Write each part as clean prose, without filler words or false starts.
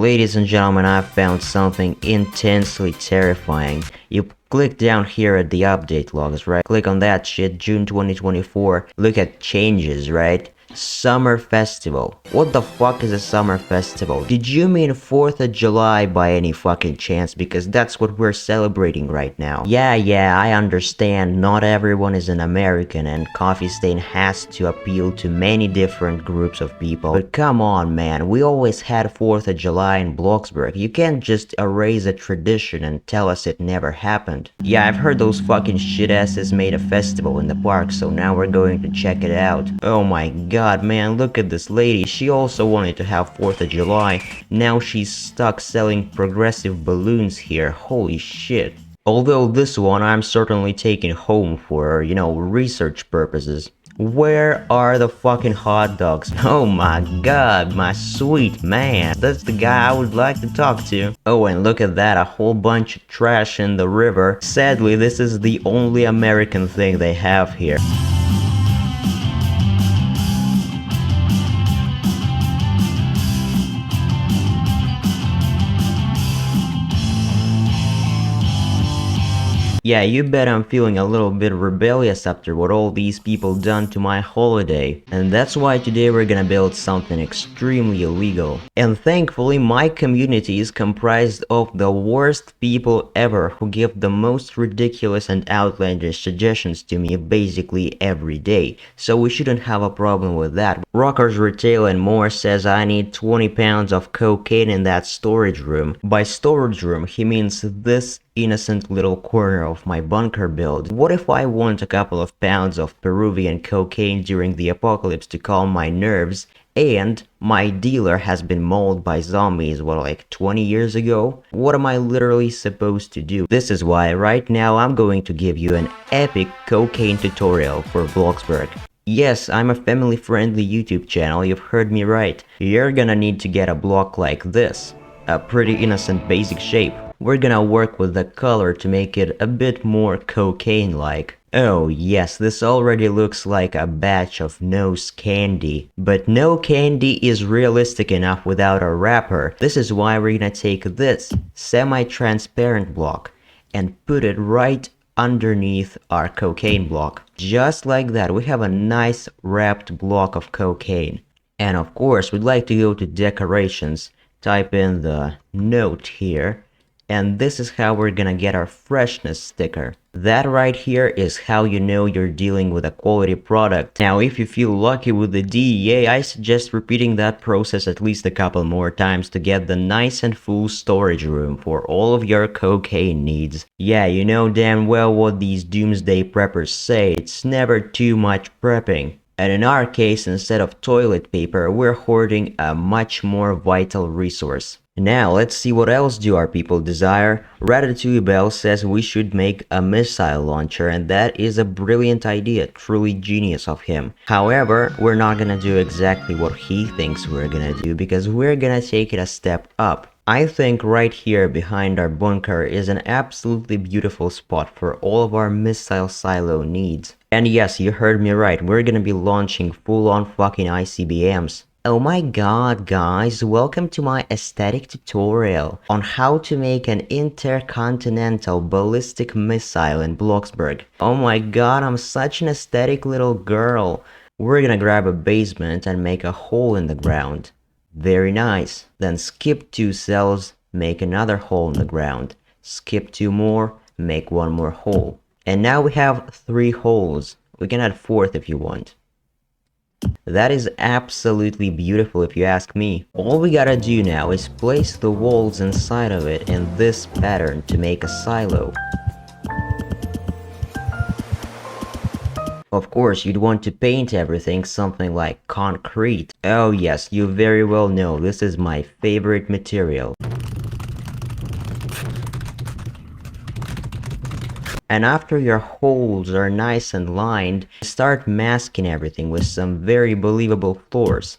Ladies and gentlemen, I've found something intensely terrifying. You click down here at the update logs, right? Click on that shit, June 2024. Look at changes, right? Summer Festival. What the fuck is a summer festival? Did you mean 4th of July by any fucking chance? Because that's what we're celebrating right now. Yeah, I understand not everyone is an American and Coffee Stain has to appeal to many different groups of people. But come on, man, we always had 4th of July in Bloxburg. You can't just erase a tradition and tell us it never happened. Yeah, I've heard those fucking shitasses made a festival in the park, so now we're going to check it out. Oh my god. Man, look at this lady. She also wanted to have 4th of July. Now she's stuck selling progressive balloons here. Holy shit. Although this one I'm certainly taking home for, research purposes. Where are the fucking hot dogs? Oh my god, my sweet man. That's the guy I would like to talk to. Oh, and look at that, a whole bunch of trash in the river. Sadly, this is the only American thing they have here. Yeah, you bet I'm feeling a little bit rebellious after what all these people done to my holiday. And that's why today we're gonna build something extremely illegal. And thankfully my community is comprised of the worst people ever who give the most ridiculous and outlandish suggestions to me basically every day. So we shouldn't have a problem with that. Rockers Retail and More says I need 20 pounds of cocaine in that storage room. By storage room he means this innocent little corner of my bunker build. What if I want a couple of pounds of Peruvian cocaine during the apocalypse to calm my nerves, and my dealer has been mauled by zombies, like 20 years ago? What am I literally supposed to do? This is why right now I'm going to give you an epic cocaine tutorial for Bloxburg. Yes, I'm a family-friendly YouTube channel, you've heard me right. You're gonna need to get a block like this. A pretty innocent basic shape. We're gonna work with the color to make it a bit more cocaine-like. Oh yes, this already looks like a batch of nose candy. But no candy is realistic enough without a wrapper. This is why we're gonna take this semi-transparent block and put it right underneath our cocaine block. Just like that, we have a nice wrapped block of cocaine. And of course, we'd like to go to decorations, type in the note here, and this is how we're gonna get our freshness sticker. That right here is how you know you're dealing with a quality product. Now, if you feel lucky with the DEA, I suggest repeating that process at least a couple more times to get the nice and full storage room for all of your cocaine needs. Yeah, you know damn well what these doomsday preppers say, it's never too much prepping. And in our case, instead of toilet paper, we're hoarding a much more vital resource. Now, let's see what else do our people desire. Ratatouille Bell says we should make a missile launcher, and that is a brilliant idea, truly genius of him. However, we're not gonna do exactly what he thinks we're gonna do, because we're gonna take it a step up. I think right here behind our bunker is an absolutely beautiful spot for all of our missile silo needs. And yes, you heard me right, we're gonna be launching full-on fucking ICBMs. Oh my god, guys, welcome to my aesthetic tutorial on how to make an intercontinental ballistic missile in Bloxburg. Oh my god, I'm such an aesthetic little girl. We're gonna grab a basement and make a hole in the ground. Very nice. Then skip 2 cells, make another hole in the ground. Skip 2 more, make 1 more hole. And now we have 3 holes. We can add 4th if you want. That is absolutely beautiful if you ask me. All we gotta do now is place the walls inside of it in this pattern to make a silo. Of course, you'd want to paint everything something like concrete. Oh yes, you very well know this is my favorite material. And after your holes are nice and lined, start masking everything with some very believable floors.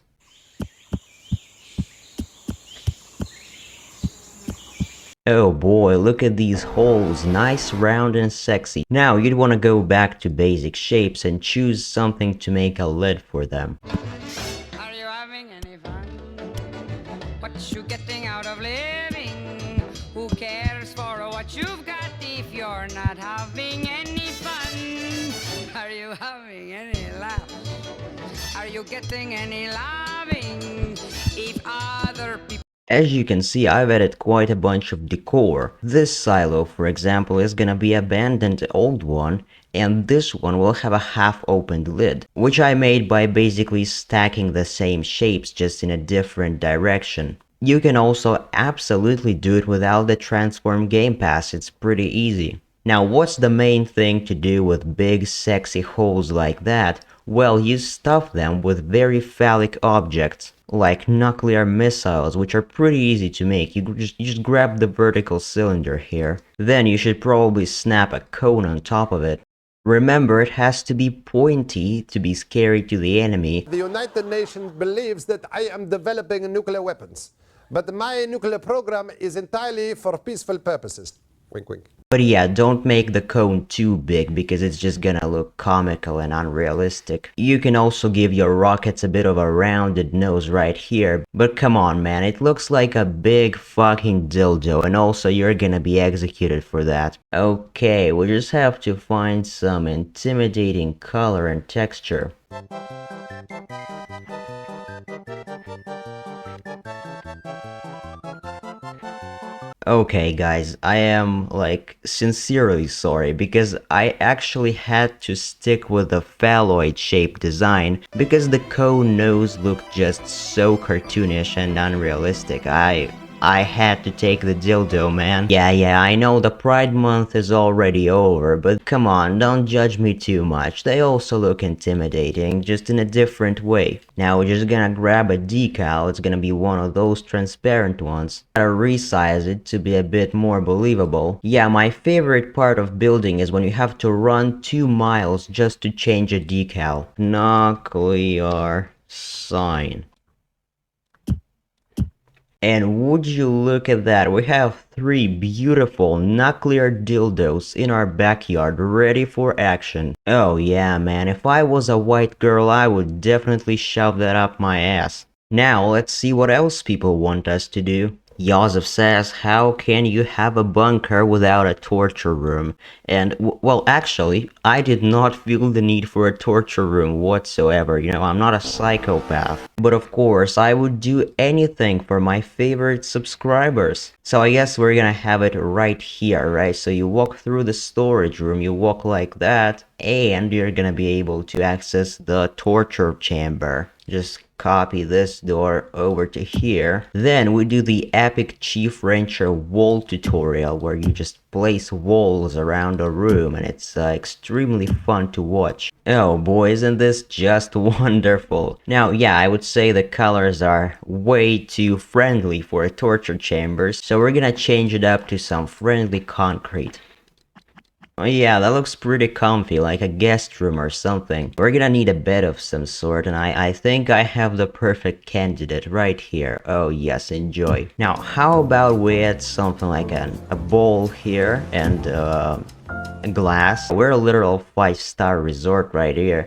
Oh boy, look at these holes, nice, round and sexy. Now you'd want to go back to basic shapes and choose something to make a lid for them. Are you having any fun? What you getting out of of living. Who cares for what you've got if you're not having any fun? Are you having any laugh? Are you getting any loving? If other people As you can see, I've added quite a bunch of decor. This silo, for example, is gonna be abandoned old one, and this one will have a half-opened lid, which I made by basically stacking the same shapes just in a different direction. You can also absolutely do it without the transform game pass, it's pretty easy. Now, what's the main thing to do with big sexy holes like that? Well, you stuff them with very phallic objects, like nuclear missiles, which are pretty easy to make. You just grab the vertical cylinder here. Then you should probably snap a cone on top of it. Remember, it has to be pointy to be scary to the enemy. The United Nations believes that I am developing nuclear weapons, but my nuclear program is entirely for peaceful purposes. Wink, wink. But yeah, don't make the cone too big because it's just gonna look comical and unrealistic. You can also give your rockets a bit of a rounded nose right here, but come on man, it looks like a big fucking dildo and also you're gonna be executed for that. Okay, we just have to find some intimidating color and texture. Okay guys, I am like sincerely sorry because I actually had to stick with the phalloid shaped design because the cone nose looked just so cartoonish and unrealistic. I had to take the dildo, man. Yeah, I know the Pride Month is already over, but come on, don't judge me too much. They also look intimidating, just in a different way. Now we're just gonna grab a decal, it's gonna be one of those transparent ones. Gotta resize it to be a bit more believable. Yeah, my favorite part of building is when you have to run 2 miles just to change a decal. Nuclear sign. And would you look at that, we have 3 beautiful nuclear dildos in our backyard ready for action. Oh yeah man, if I was a white girl I would definitely shove that up my ass. Now let's see what else people want us to do. Joseph says, how can you have a bunker without a torture room? And, well, actually, I did not feel the need for a torture room whatsoever. You know, I'm not a psychopath. But of course, I would do anything for my favorite subscribers. So I guess we're gonna have it right here, right? So you walk through the storage room, you walk like that, and you're gonna be able to access the torture chamber. Just copy this door over to here. Then we do the epic Chief Rancher wall tutorial where you just place walls around a room and it's extremely fun to watch. Oh boy, isn't this just wonderful. Now yeah, I would say the colors are way too friendly for a torture chambers, so we're gonna change it up to some friendly concrete. Oh yeah, that looks pretty comfy, like a guest room or something. We're gonna need a bed of some sort, and I think I have the perfect candidate right here. Oh yes, enjoy. Now, how about we add something like a bowl here, and a glass? We're a literal 5-star resort right here.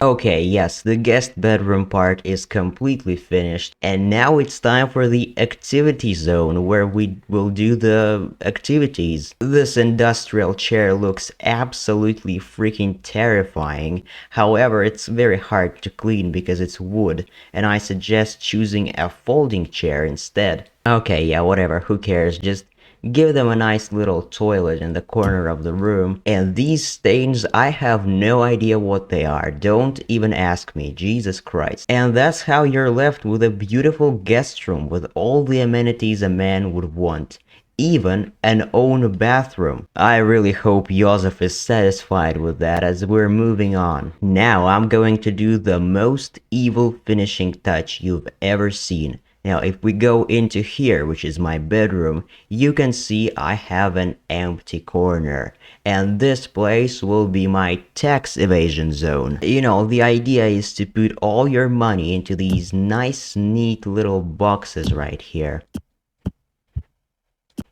Okay, yes, the guest bedroom part is completely finished, and now it's time for the activity zone where we will do the activities. This industrial chair looks absolutely freaking terrifying, however it's very hard to clean because it's wood, and I suggest choosing a folding chair instead. Okay, yeah, whatever, who cares, just give them a nice little toilet in the corner of the room. And these stains, I have no idea what they are. Don't even ask me, Jesus Christ. And that's how you're left with a beautiful guest room with all the amenities a man would want. Even an own bathroom. I really hope Joseph is satisfied with that as we're moving on. Now I'm going to do the most evil finishing touch you've ever seen. Now, if we go into here, which is my bedroom, you can see I have an empty corner. And this place will be my tax evasion zone. You know, the idea is to put all your money into these nice, neat little boxes right here.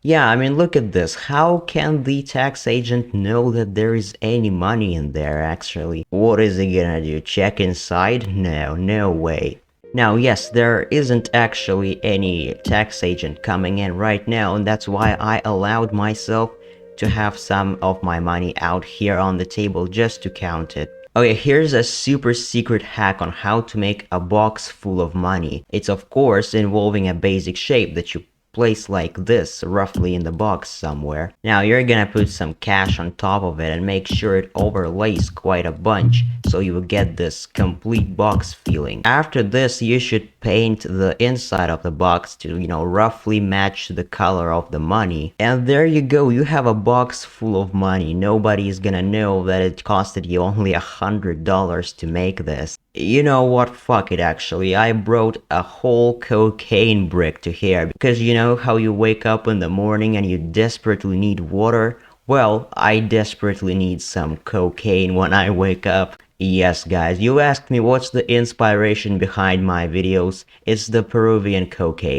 Yeah, I mean, look at this. How can the tax agent know that there is any money in there, actually? What is he gonna do? Check inside? No, no way. Now, yes, there isn't actually any tax agent coming in right now, and that's why I allowed myself to have some of my money out here on the table just to count it. Okay, here's a super secret hack on how to make a box full of money. It's of course involving a basic shape that you place like this, roughly in the box somewhere. Now you're gonna put some cash on top of it and make sure it overlays quite a bunch, so you will get this complete box feeling. After this, you should paint the inside of the box to, roughly match the color of the money. And there you go, you have a box full of money. Nobody is gonna know that it costed you only $100 to make this. You know what, fuck it actually, I brought a whole cocaine brick to here, because you know how you wake up in the morning and you desperately need water? Well, I desperately need some cocaine when I wake up. Yes guys, you asked me what's the inspiration behind my videos, it's the Peruvian cocaine.